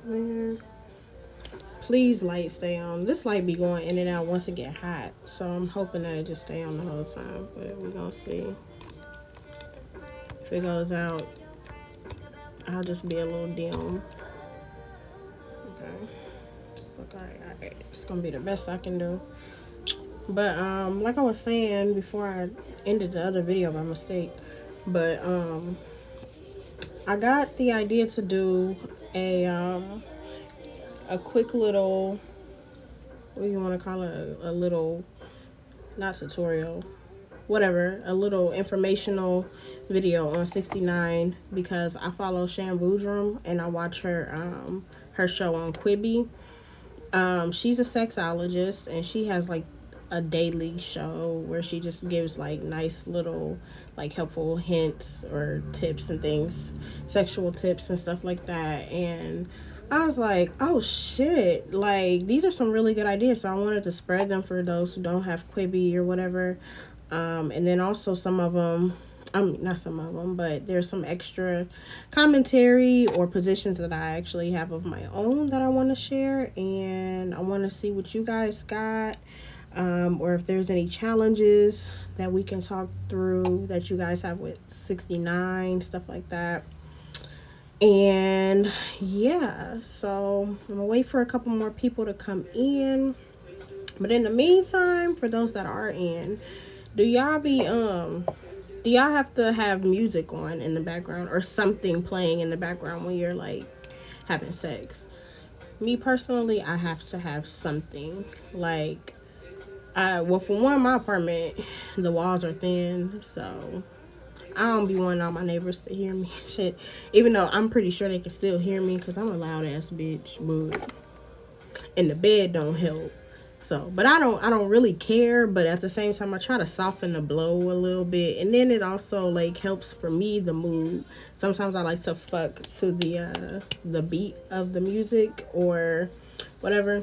Man, please light stay on. This light be going in and out once it get hot. So I'm hoping that it just stay on the whole time. But we're gonna see. If it goes out, I'll just be a little dim. Okay. Look, alright. It's gonna be the best I can do. But like I was saying before I ended the other video by mistake. But I got the idea to do a quick little, what do you want to call it, a little, not tutorial, whatever, a little informational video on 69 because I follow Shan Boodram and I watch her show on Quibi. She's a sexologist and she has like a daily show where she just gives like nice little like helpful hints or tips and things, sexual tips and stuff like that. And I was like, oh shit, like these are some really good ideas. So I wanted to spread them for those who don't have Quibi or whatever. And then also some of them, not some of them, but there's some extra commentary or positions that I actually have of my own that I want to share. And I want to see what you guys got. Or if there's any challenges that we can talk through that you guys have with 69, stuff like that. And yeah, so I'm gonna wait for a couple more people to come in. But in the meantime, for those that are in, do y'all have to have music on in the background or something playing in the background when you're like having sex? Me personally, I have to have something like, well, for one, my apartment, the walls are thin, so I don't be wanting all my neighbors to hear me shit. Even though I'm pretty sure they can still hear me because I'm a loud ass bitch, but and the bed don't help. So, but I don't really care. But at the same time, I try to soften the blow a little bit, and then it also like helps for me the mood. Sometimes I like to fuck to the beat of the music or whatever.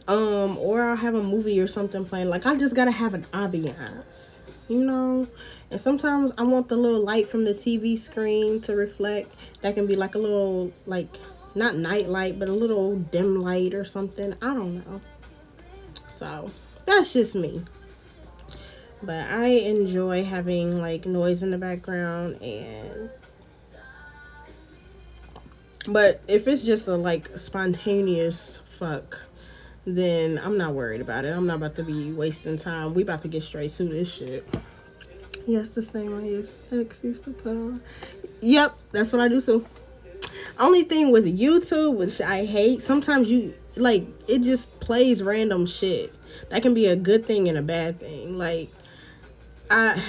Or I'll have a movie or something playing. Like I just gotta have an ambiance, you know. And sometimes I want the little light from the TV screen to reflect. That can be like a little, like, not night light, but a little dim light or something. I don't know. So that's just me. But I enjoy having like noise in the background, and but if it's just a like spontaneous fuck, then I'm not worried about it. I'm not about to be wasting time. We about to get straight to this shit. Yes, the same way his ex used to put on. Yep, that's what I do too. Only thing with YouTube, which I hate, sometimes you like it just plays random shit. That can be a good thing and a bad thing. Like I,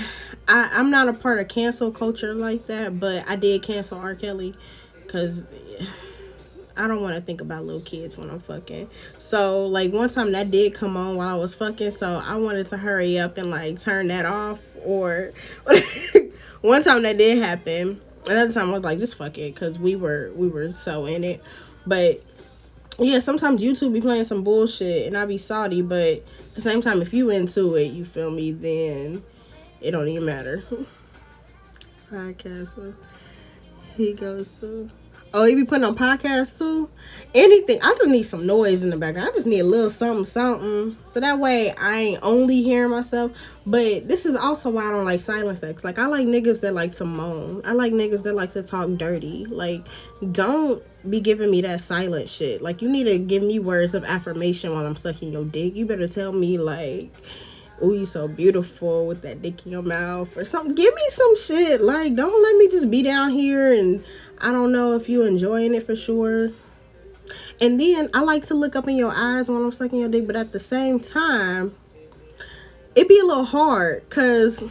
I'm not a part of cancel culture like that, but I did cancel R. Kelly because I don't want to think about little kids when I'm fucking. So, like, one time that did come on while I was fucking, so I wanted to hurry up and, like, turn that off. Or, one time that did happen. Another time I was like, just fuck it, because we were so in it. But, yeah, sometimes YouTube be playing some bullshit, and I be salty, but at the same time, if you into it, you feel me, then it don't even matter. Podcast, he goes to... Oh, he be putting on podcasts too? Anything. I just need some noise in the background. I just need a little something, something. So that way I ain't only hearing myself. But this is also why I don't like silent sex. Like, I like niggas that like to moan. I like niggas that like to talk dirty. Like, don't be giving me that silent shit. Like, you need to give me words of affirmation while I'm sucking your dick. You better tell me, like, oh, you so beautiful with that dick in your mouth or something. Give me some shit. Like, don't let me just be down here and I don't know if you enjoying it for sure. And then I like to look up in your eyes while I'm sucking your dick, but at the same time, it be a little hard because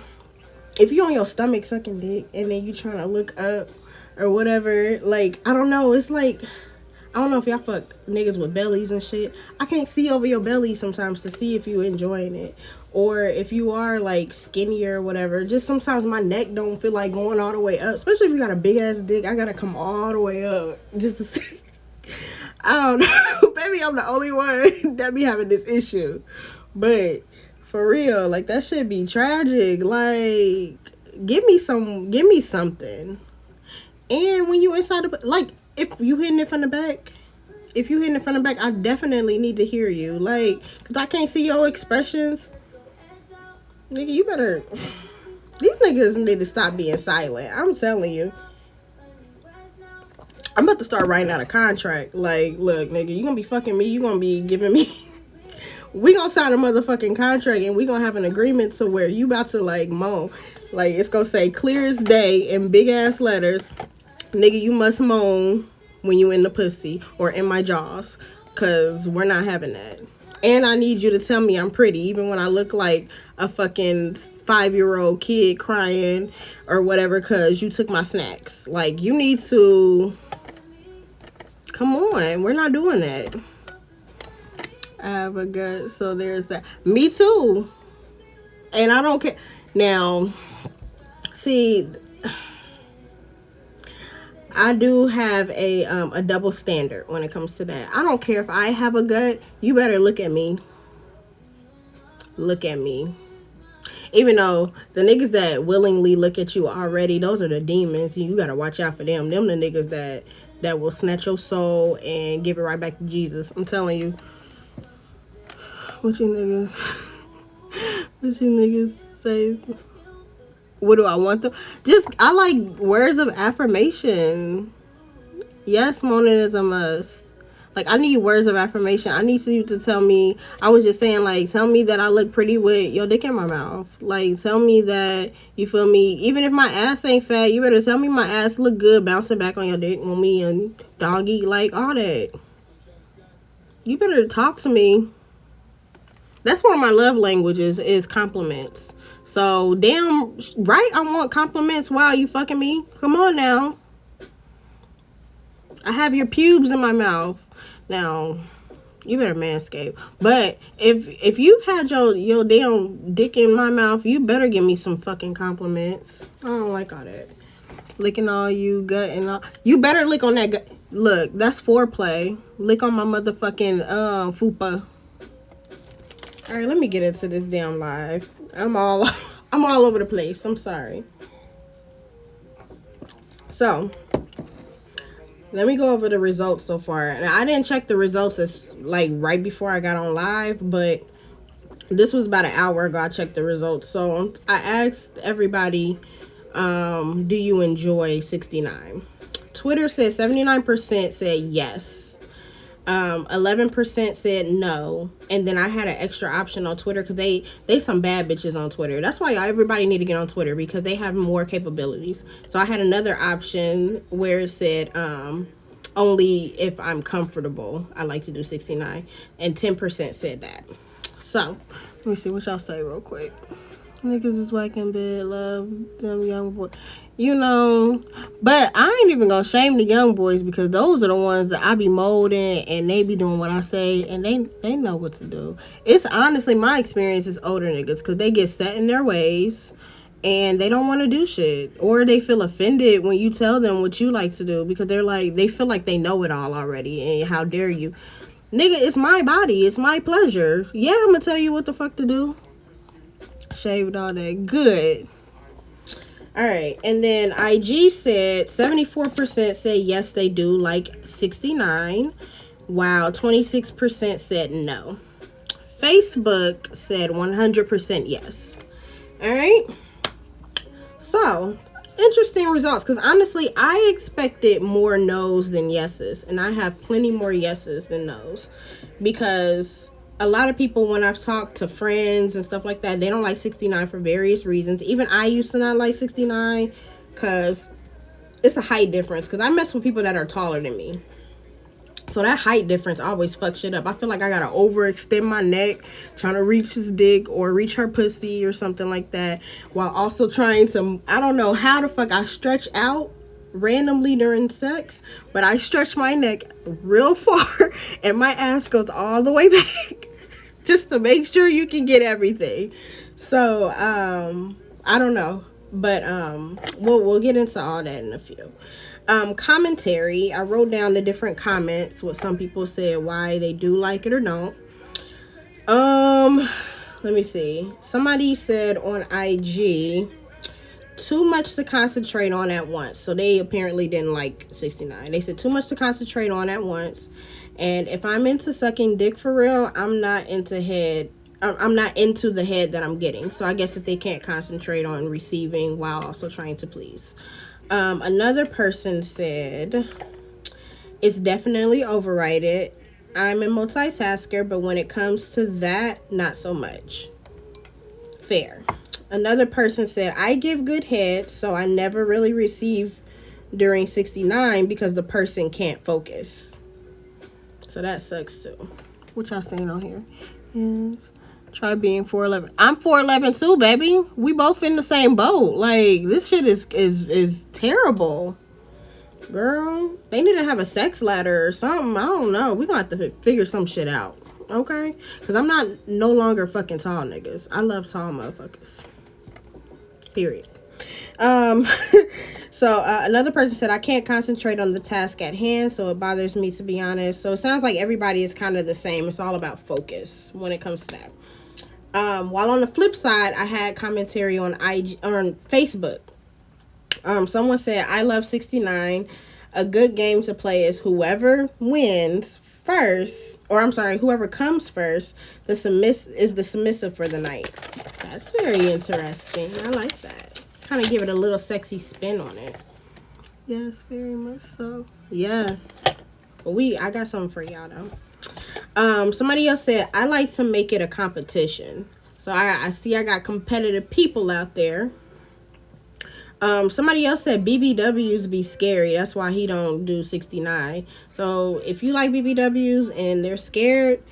if you're on your stomach sucking dick and then you trying to look up or whatever, like, I don't know, it's like, I don't know if y'all fuck niggas with bellies and shit. I can't see over your belly sometimes to see if you enjoying it. Or if you are like skinnier or whatever, just sometimes my neck don't feel like going all the way up. Especially if you got a big ass dick, I gotta come all the way up just to see. I don't know. Maybe I'm the only one that be having this issue. But for real, like that shit be tragic. Like, give me something. And when you inside the, like, if you hitting it from the back, if you hitting it from the back, I definitely need to hear you. Like, cause I can't see your expressions. Nigga, you better. These niggas need to stop being silent. I'm telling you. I'm about to start writing out a contract. Like, look, nigga, you gonna be fucking me. You gonna be giving me. We gonna sign a motherfucking contract and we gonna have an agreement to where you about to like moan. Like, it's gonna say clear as day in big ass letters. Nigga, you must moan when you in the pussy or in my jaws. Cause we're not having that. And I need you to tell me I'm pretty, even when I look like a fucking 5-year-old kid crying or whatever, cause you took my snacks. Like, you need to. Come on, we're not doing that. I have a gut, so there's that. Me too. And I don't care. Now, see, I do have a double standard when it comes to that. I don't care if I have a gut. You better look at me. Look at me. Even though the niggas that willingly look at you already, those are the demons. You gotta watch out for them. Them the niggas that will snatch your soul and give it right back to Jesus. I'm telling you. What you niggas? What you niggas say? What do I want them? Just, I like words of affirmation. Yes, moaning is a must. Like, I need words of affirmation. I need you to tell me. I was just saying, like, tell me that I look pretty with your dick in my mouth. Like, tell me that, you feel me? Even if my ass ain't fat, you better tell me my ass look good bouncing back on your dick when me and doggy, like, all that. You better talk to me. That's one of my love languages is compliments. So, damn right, I want compliments while you fucking me. Come on now. I have your pubes in my mouth. Now, you better manscape. But if you've had your damn dick in my mouth, you better give me some fucking compliments. I don't like all that. Licking all you gut and all. You better lick on that gut. Look, that's foreplay. Lick on my motherfucking fupa. All right, let me get into this damn live. I'm all over the place. I'm sorry. So, let me go over the results so far. And I didn't check the results as like right before I got on live, but this was about an hour ago I checked the results. So I asked everybody, do you enjoy 69? Twitter said 79% said yes. 11% said no, and then I had an extra option on Twitter because they some bad bitches on Twitter. That's why everybody need to get on Twitter, because they have more capabilities. So I had another option where it said only if I'm comfortable I like to do 69, and 10% said that. So let me see what y'all say real quick. Niggas is whack in bed, love them young boys. You know, but I ain't even gonna shame the young boys, because those are the ones that I be molding and they be doing what I say and they know what to do. It's honestly, my experience is older niggas, because they get set in their ways and they don't want to do shit, or they feel offended when you tell them what you like to do, because they feel like they know it all already, and how dare you. Nigga, it's my body, it's my pleasure. Yeah, I'm gonna tell you what the fuck to do. Shaved all that. Good. Alright, and then IG said 74% say yes, they do like 69, while 26% said no. Facebook said 100% yes. Alright, so interesting results, because honestly I expected more no's than yeses, and I have plenty more yeses than no's, because a lot of people, when I've talked to friends and stuff like that, they don't like 69 for various reasons. Even I used to not like 69 because it's a height difference, because I mess with people that are taller than me. So that height difference always fucks shit up. I feel like I gotta overextend my neck trying to reach his dick or reach her pussy or something like that, while also trying to, I don't know how the fuck I stretch out randomly during sex, but I stretch my neck real far and my ass goes all the way back just to make sure you can get everything. So I don't know, but we'll get into all that in a few. Commentary, I wrote down the different comments, what some people said, why they do like it or don't. Let me see. Somebody said on IG too much to concentrate on at once. So they apparently didn't like 69. They said too much to concentrate on at once. And if I'm into sucking dick for real, I'm not into head. I'm not into the head that I'm getting. So I guess that they can't concentrate on receiving while also trying to please. Another person said it's definitely overrated. I'm a multitasker, but when it comes to that, not so much. Fair. Another person said, I give good head, so I never really receive during 69 because the person can't focus. So that sucks too. What y'all saying on here? Yes. Try being 4'11". I'm 4'11" too, baby. We both in the same boat. Like, this shit is terrible. Girl, they need to have a sex ladder or something. I don't know. We gonna have to figure some shit out. Okay? Because I'm not no longer fucking tall niggas. I love tall motherfuckers. Period. So another person said, I can't concentrate on the task at hand, so it bothers me, to be honest. So it sounds like everybody is kind of the same. It's all about focus when it comes to that. While on the flip side, I had commentary on Facebook. Someone said, I love 69. A good game to play is whoever wins first, or I'm sorry, whoever comes first, is the submissive for the night. That's very interesting. I like that. Kind of give it a little sexy spin on it. Yes, very much so. Yeah. But I got something for y'all though. Somebody else said, I like to make it a competition. So I see I got competitive people out there. Somebody else said BBWs be scary. That's why he don't do 69. So if you like BBWs and they're scared,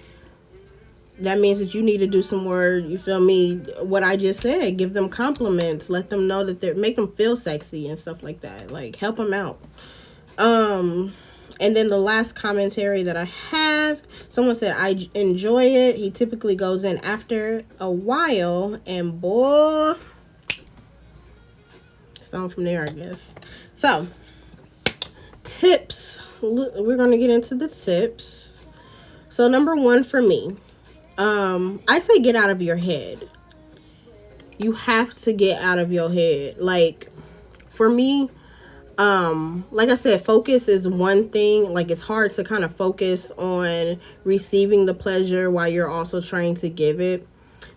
that means that you need to do some more, you feel me, what I just said. Give them compliments. Let them know that make them feel sexy and stuff like that. Like, help them out. And then the last commentary that I have, someone said, I enjoy it. He typically goes in after a while, and boy, it's on from there, I guess. So, tips. We're going to get into the tips. So, number one for me, I say get out of your head. You have to get out of your head. Like, for me, like I said, focus is one thing. Like, it's hard to kind of focus on receiving the pleasure while you're also trying to give it.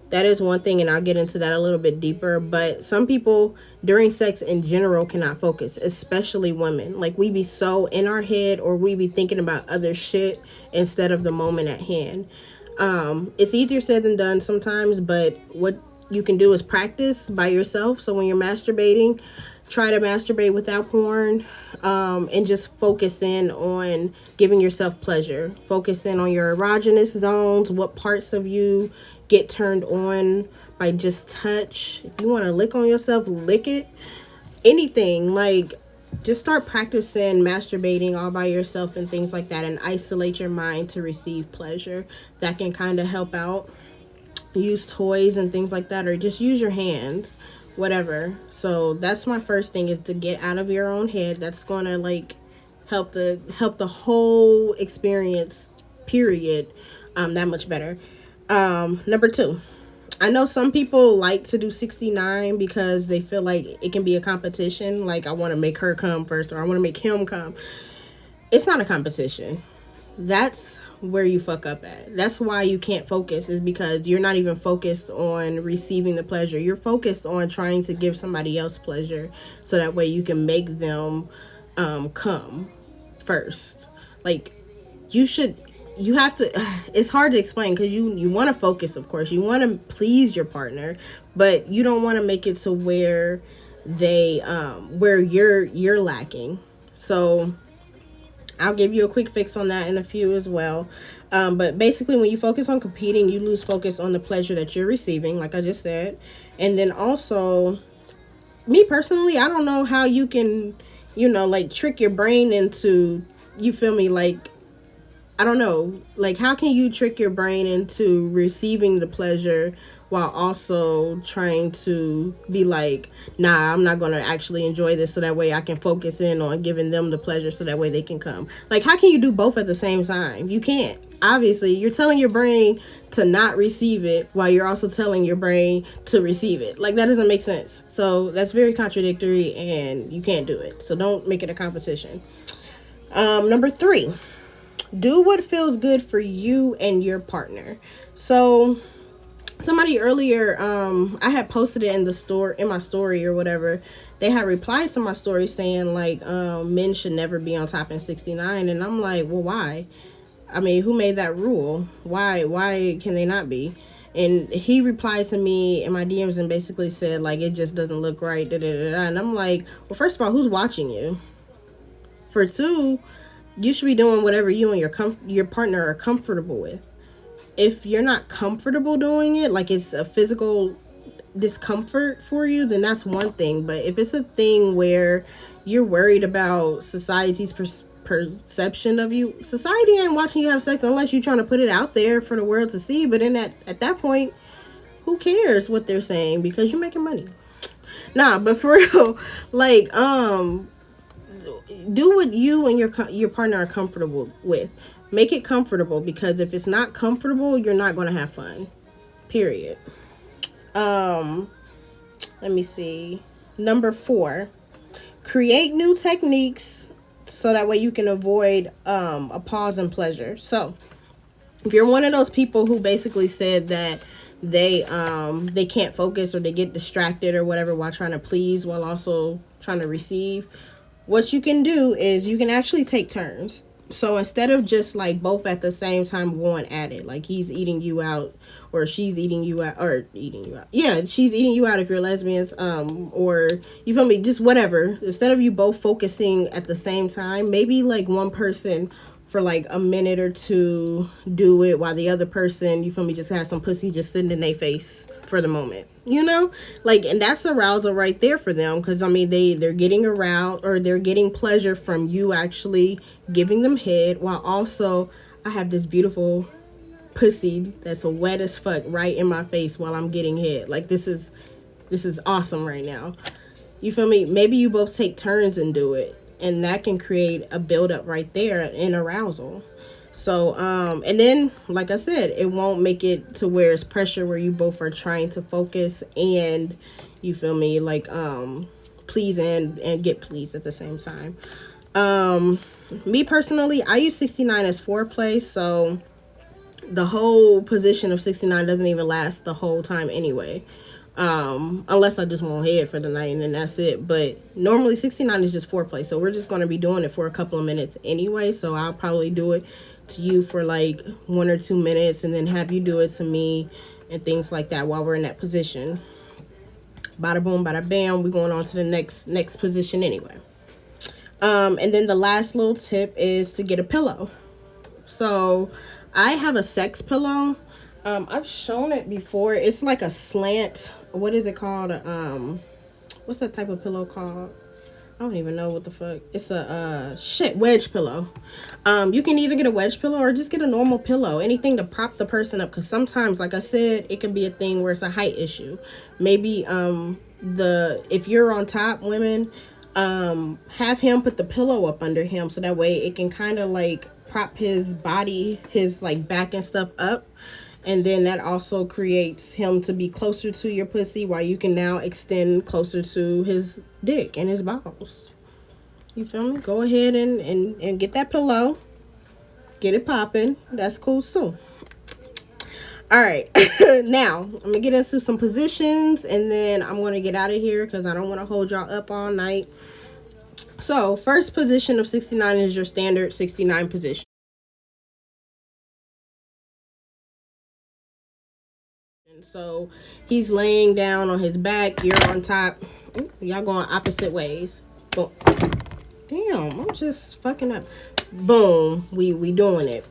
That is one thing, and I'll get into that a little bit deeper. But some people during sex in general cannot focus, especially women. Like, we be so in our head, or we be thinking about other shit instead of the moment at hand. It's easier said than done sometimes, but what you can do is practice by yourself. So when you're masturbating, try to masturbate without porn, and just focus in on giving yourself pleasure. Focus in on your erogenous zones, what parts of you get turned on by just touch. If you want to lick on yourself, lick it. Anything, like, just start practicing masturbating all by yourself and things like that, and isolate your mind to receive pleasure. That can kind of help out. Use toys and things like that, or just use your hands, whatever. So that's my first thing, is to get out of your own head. That's going to like help the whole experience, period, that much better. Number two, I know some people like to do 69 because they feel like it can be a competition. Like, I want to make her come first, or I want to make him come. It's not a competition. That's where you fuck up at. That's why you can't focus, is because you're not even focused on receiving the pleasure. You're focused on trying to give somebody else pleasure, so that way you can make them come first. Like, you have to, it's hard to explain, because you want to focus, of course. You want to please your partner, but you don't want to make it to where where you're lacking. So I'll give you a quick fix on that in a few as well. But basically, when you focus on competing, you lose focus on the pleasure that you're receiving, like I just said. And then also, me personally, I don't know how you can, like, trick your brain into, you feel me, like, I don't know, like, how can you trick your brain into receiving the pleasure while also trying to be like, nah, I'm not going to actually enjoy this so that way I can focus in on giving them the pleasure so that way they can come. Like, how can you do both at the same time? You can't. Obviously, you're telling your brain to not receive it while you're also telling your brain to receive it. Like, that doesn't make sense. So that's very contradictory and you can't do it. So don't make it a competition. Number 3, do what feels good for you and your partner. So somebody earlier, I had posted it in the store, in my story or whatever. They had replied to my story saying like, men should never be on top in 69. And I'm like, well, why? I mean, who made that rule? Why can they not be? And he replied to me in my DMs and basically said like, it just doesn't look right. Da, da, da, da. And I'm like, well, first of all, who's watching you? For 2, you should be doing whatever you and your partner are comfortable with. If you're not comfortable doing it, like it's a physical discomfort for you, then that's one thing. But if it's a thing where you're worried about society's perception of you, society ain't watching you have sex unless you're trying to put it out there for the world to see. But in that at that point, who cares what they're saying because you're making money? Nah, but for real, like do what you and your partner are comfortable with. Make it comfortable, because if it's not comfortable, you're not going to have fun. Period. Um, Let me see. Number 4, create new techniques so that way you can avoid a pause in pleasure. So, if you're one of those people who basically said that they can't focus or they get distracted or whatever while trying to please while also trying to receive, what you can do is you can actually take turns. So instead of just like both at the same time going at it, like he's eating you out or she's eating you out, or eating you out. Yeah, she's eating you out if you're lesbians, or you feel me, just whatever. Instead of you both focusing at the same time, maybe like one person for like a minute or two do it while the other person, you feel me, just has some pussy just sitting in their face for the moment, you know, like, and that's arousal right there for them, because I mean they're getting aroused or they're getting pleasure from you actually giving them head, while also I have this beautiful pussy that's wet as fuck right in my face while I'm getting head. Like, this is awesome right now. You feel me? Maybe you both take turns and do it, and that can create a buildup right there in arousal. So, and then, like I said, it won't make it to where it's pressure where you both are trying to focus and, you feel me, like, please and get pleased at the same time. Me personally, I use 69 as foreplay, so the whole position of 69 doesn't even last the whole time anyway. Unless I just want head for the night and then that's it. But normally 69 is just foreplay. So we're just going to be doing it for a couple of minutes anyway. So I'll probably do it to you for like 1 or 2 minutes and then have you do it to me and things like that while we're in that position. Bada boom, bada bam. We're going on to the next position anyway. And then the last little tip is to get a pillow. So I have a sex pillow. I've shown it before. It's like a slant. What is it called? What's that type of pillow called? I don't even know what the fuck. It's a wedge pillow. You can either get a wedge pillow or just get a normal pillow. Anything to prop the person up, because sometimes, like I said, it can be a thing where it's a height issue. Maybe if you're on top, women, have him put the pillow up under him so that way it can kind of like prop his body, his like back and stuff up. And then that also creates him to be closer to your pussy while you can now extend closer to his dick and his balls. You feel me? Go ahead and get that pillow. Get it popping. That's cool too. All right. Now, I'm going to get into some positions and then I'm going to get out of here because I don't want to hold y'all up all night. So, first position of 69 is your standard 69 position. So he's laying down on his back, you're on top. Ooh, y'all going opposite ways. Boom. Damn, I'm just fucking up. Boom, we doing it.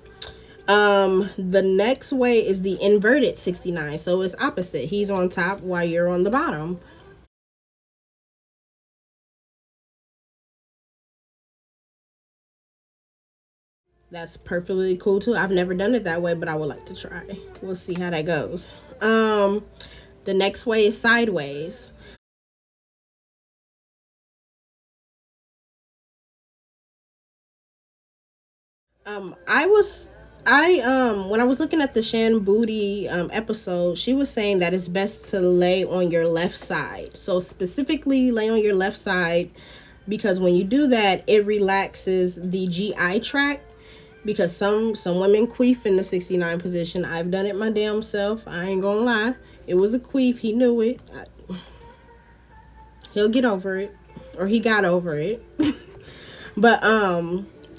The next way is the inverted 69. So it's opposite. He's on top while you're on the bottom. That's perfectly cool too. I've never done it that way, but I would like to try. We'll see how that goes. The next way is sideways. I was I when I was looking at the Shan Booty episode, she was saying that it's best to lay on your left side. So specifically lay on your left side because when you do that, it relaxes the GI tract because some women queef in the 69 position. I've done it my damn self. I ain't gonna lie. It was a queef. He knew it. He'll get over it, or he got over it. But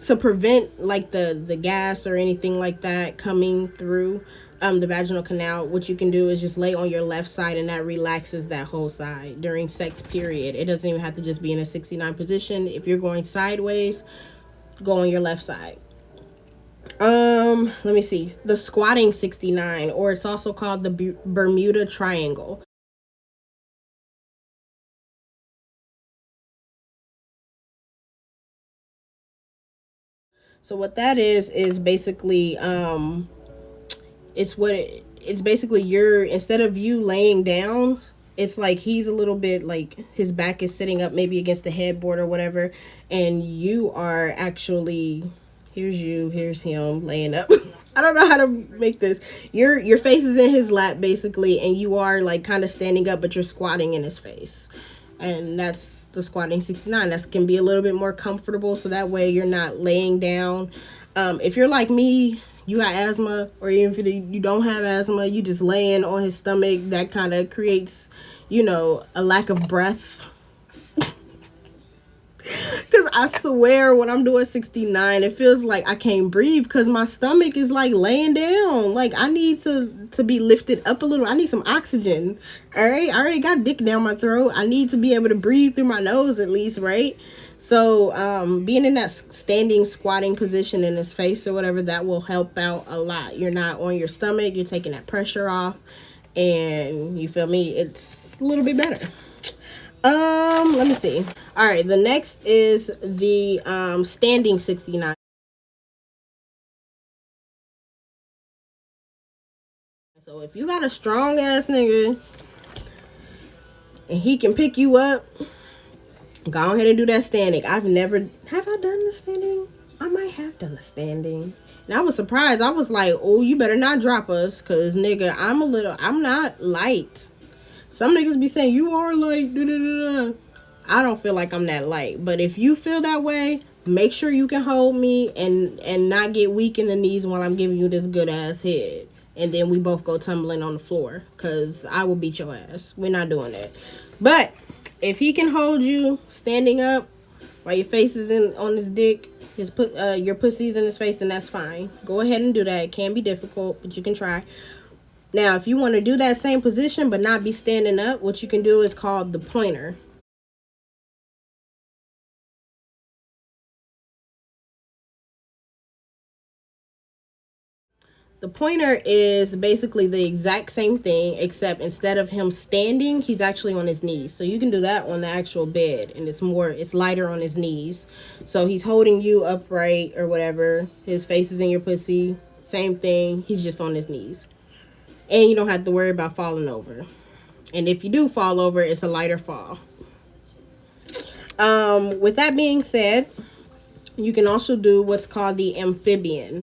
to prevent like the gas or anything like that coming through the vaginal canal, what you can do is just lay on your left side, and that relaxes that whole side during sex period. It doesn't even have to just be in a 69 position. If you're going sideways, go on your left side. Let me see. The squatting 69, or it's also called the Bermuda Triangle. So what that is basically it's basically you're, instead of you laying down, it's like he's a little bit like his back is sitting up maybe against the headboard or whatever, and you are actually, here's him laying up. I don't know how to make this. Your face is in his lap basically, and you are like kind of standing up, but you're squatting in his face, and that's the squatting 69. That can be a little bit more comfortable, so that way you're not laying down. If you're like me, you got asthma, or even if you don't have asthma, you just laying on his stomach, that kind of creates, a lack of breath. Because I swear when I'm doing 69, it feels like I can't breathe because my stomach is like laying down. Like I need to be lifted up a little. I need some oxygen. All right. I already got dick down my throat. I need to be able to breathe through my nose at least, right? So being in that standing squatting position in his face or whatever, that will help out a lot. You're not on your stomach. You're taking that pressure off. And you feel me? It's a little bit better. Let me see. All right, the next is the standing 69. So if you got a strong ass nigga and he can pick you up, go ahead and do that standing. Have I done the standing? I might have done the standing. And I was surprised. I was like, oh, you better not drop us, cause nigga, I'm not light. Some niggas be saying you are light. Da, da, da, da. I don't feel like I'm that light. But if you feel that way, make sure you can hold me and not get weak in the knees while I'm giving you this good ass head. And then we both go tumbling on the floor, because I will beat your ass. We're not doing that. But if he can hold you standing up while your face is in on his dick, your pussy's in his face, then that's fine. Go ahead and do that. It can be difficult, but you can try. Now, if you want to do that same position but not be standing up, what you can do is called the pointer. The pointer is basically the exact same thing, except instead of him standing, he's actually on his knees. So you can do that on the actual bed, and it's lighter on his knees. So he's holding you upright or whatever. His face is in your pussy. Same thing. He's just on his knees. And you don't have to worry about falling over. And if you do fall over, it's a lighter fall. With that being said, you can also do what's called the amphibian.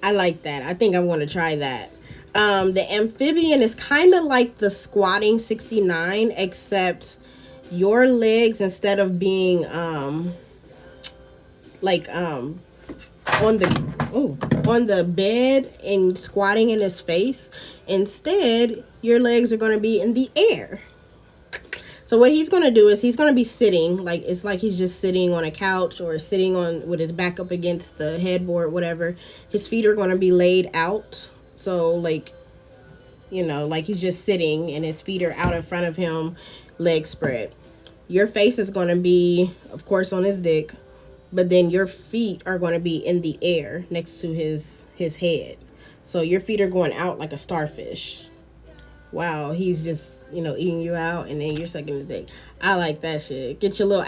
I like that. I think I want to try that. The amphibian is kind of like the squatting 69, except your legs, instead of being like on the bed and squatting in his face, instead your legs are going to be in the air. So what he's going to do is he's going to be sitting, like it's like he's just sitting on a couch or sitting on with his back up against the headboard, whatever. His feet are going to be laid out. So like, like he's just sitting and his feet are out in front of him, legs spread. Your face is going to be, of course, on his dick, but then your feet are going to be in the air next to his head. So your feet are going out like a starfish. Wow, he's just eating you out, and then you're sucking his dick. I like that shit. Get your little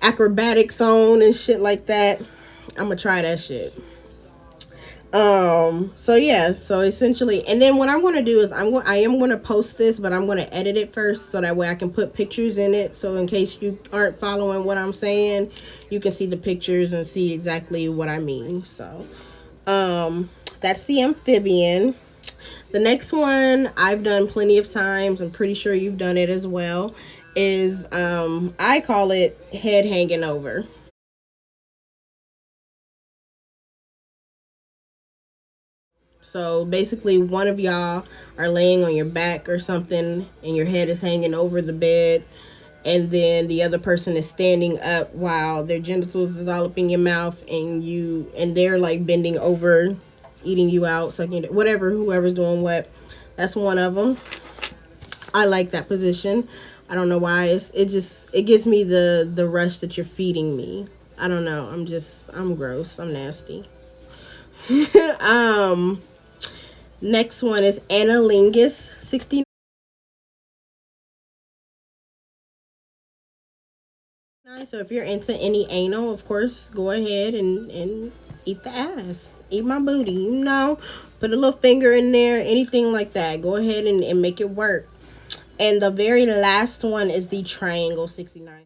acrobatics on and shit like that. I'm gonna try that shit. So yeah, so essentially, and then what I'm going to do is I am going to post this, but I'm going to edit it first so that way I can put pictures in it, so in case you aren't following what I'm saying, you can see the pictures and see exactly what I mean. So that's the amphibian. The next one I've done plenty of times, I'm pretty sure you've done it as well, is I call it head hanging over. So basically, one of y'all are laying on your back or something, and your head is hanging over the bed, and then the other person is standing up while their genitals is all up in your mouth, and they're like bending over, eating you out, sucking whatever, whoever's doing what. That's one of them. I like that position. I don't know why. It gives me the rush that you're feeding me. I don't know. I'm gross. I'm nasty. um Next one is Analingus 69. So if you're into any anal, of course, go ahead and eat the ass. Eat my booty, Put a little finger in there, anything like that. Go ahead and make it work. And the very last one is the Triangle 69.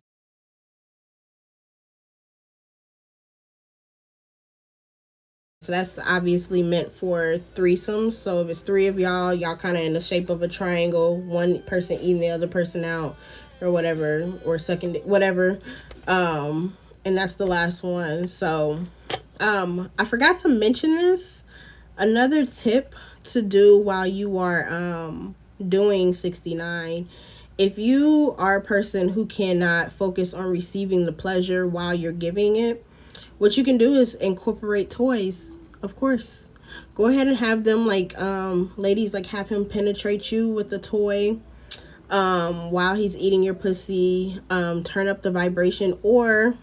So that's obviously meant for threesomes. So if it's three of y'all kind of in the shape of a triangle, one person eating the other person out, or whatever, or sucking whatever. And that's the last one. So I forgot to mention this. Another tip to do while you are doing 69, if you are a person who cannot focus on receiving the pleasure while you're giving it, what you can do is incorporate toys, of course. Go ahead and have them, like, ladies, like, have him penetrate you with a toy while he's eating your pussy. Turn up the vibration, or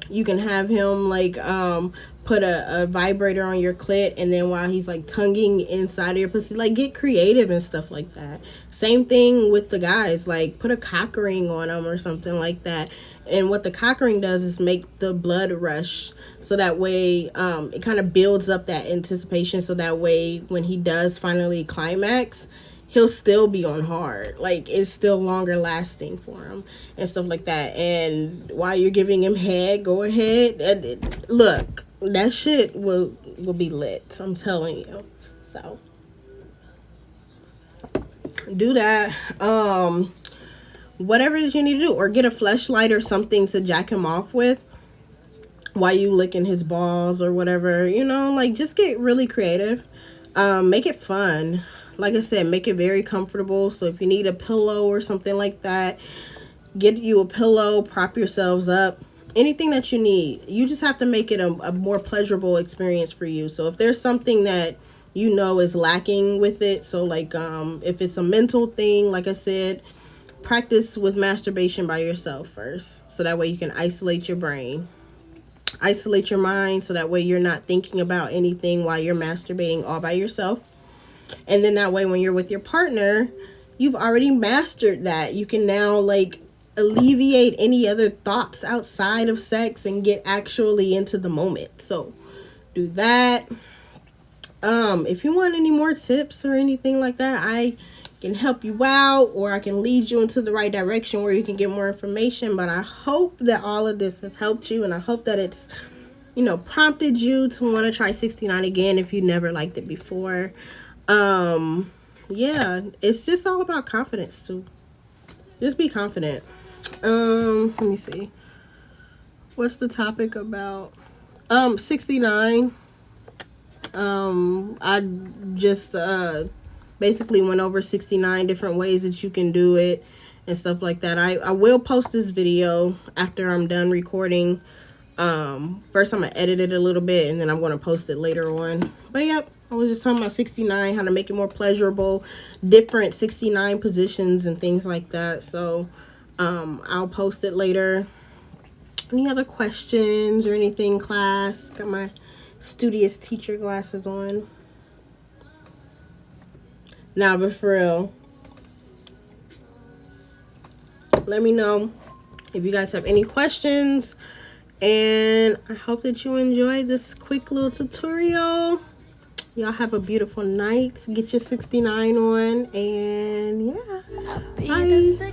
you can have him, like, put a vibrator on your clit, and then while he's like tonguing inside of your pussy, like, get creative and stuff like that. Same thing with the guys, like, put a cock ring on them or something like that. And what the cock ring does is make the blood rush, so that way it kind of builds up that anticipation, so that way when he does finally climax, he'll still be on hard. Like, it's still longer lasting for him and stuff like that. And while you're giving him head, go ahead and look, that shit will be lit. I'm telling you. So do that. Whatever it is you need to do, or get a fleshlight or something to jack him off with while you licking his balls or whatever, like, just get really creative. Make it fun. Like I said, make it very comfortable. So if you need a pillow or something like that, get you a pillow, prop yourselves up, anything that you need. You just have to make it a more pleasurable experience for you. So if there's something that is lacking with it, so like if it's a mental thing, like I said, practice with masturbation by yourself first, so that way you can isolate your brain, isolate your mind, so that way you're not thinking about anything while you're masturbating all by yourself. And then that way when you're with your partner, you've already mastered that. You can now, like, alleviate any other thoughts outside of sex and get actually into the moment. So do that. If you want any more tips or anything like that, I can help you out, or I can lead you into the right direction where you can get more information. But I hope that all of this has helped you, and I hope that it's prompted you to want to try 69 again if you never liked it before. Yeah, it's just all about confidence too. Just be confident. Let me see. What's the topic about? 69. I just basically went over 69 different ways that you can do it and stuff like that. I will post this video after I'm done recording. First I'm gonna edit it a little bit, and then I'm gonna post it later on. But yep, I was just talking about 69, how to make it more pleasurable, different 69 positions and things like that. So I'll post it later. Any other questions or anything, class? Got my studious teacher glasses on. Nah, but for real, Let me know if you guys have any questions. And I hope that you enjoyed this quick little tutorial. Y'all have a beautiful night. Get your 69 on. And yeah. Bye.